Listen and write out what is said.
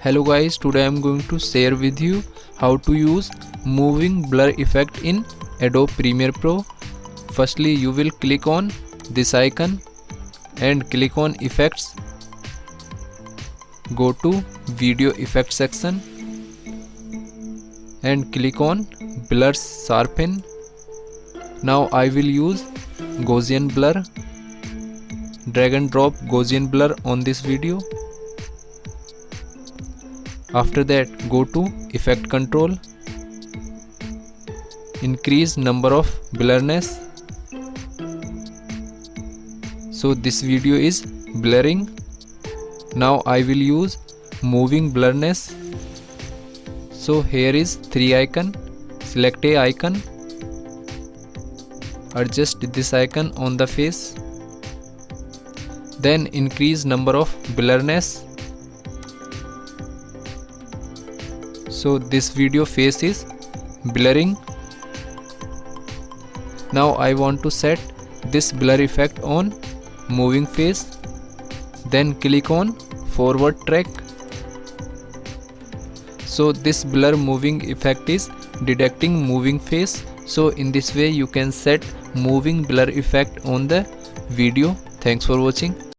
Hello guys, today I am going to share with you how to use moving blur effect in Adobe Premiere Pro. Firstly, you will click on this icon and click on effects. Go to video effects section and click on blur sharpen. Now I will use Gaussian blur. Drag and drop Gaussian blur on this video. After that, go to effect control, increase number of blurriness. So this video is blurring. Now I will use moving blurriness. So here is 3 icon. Select a icon, adjust this icon on the face, then increase number of blurriness. So this video face is blurring. Now I want to set this blur effect on moving face. Then click on forward track. So this blur moving effect is detecting moving face. So in this way you can set moving blur effect on the video. Thanks for watching.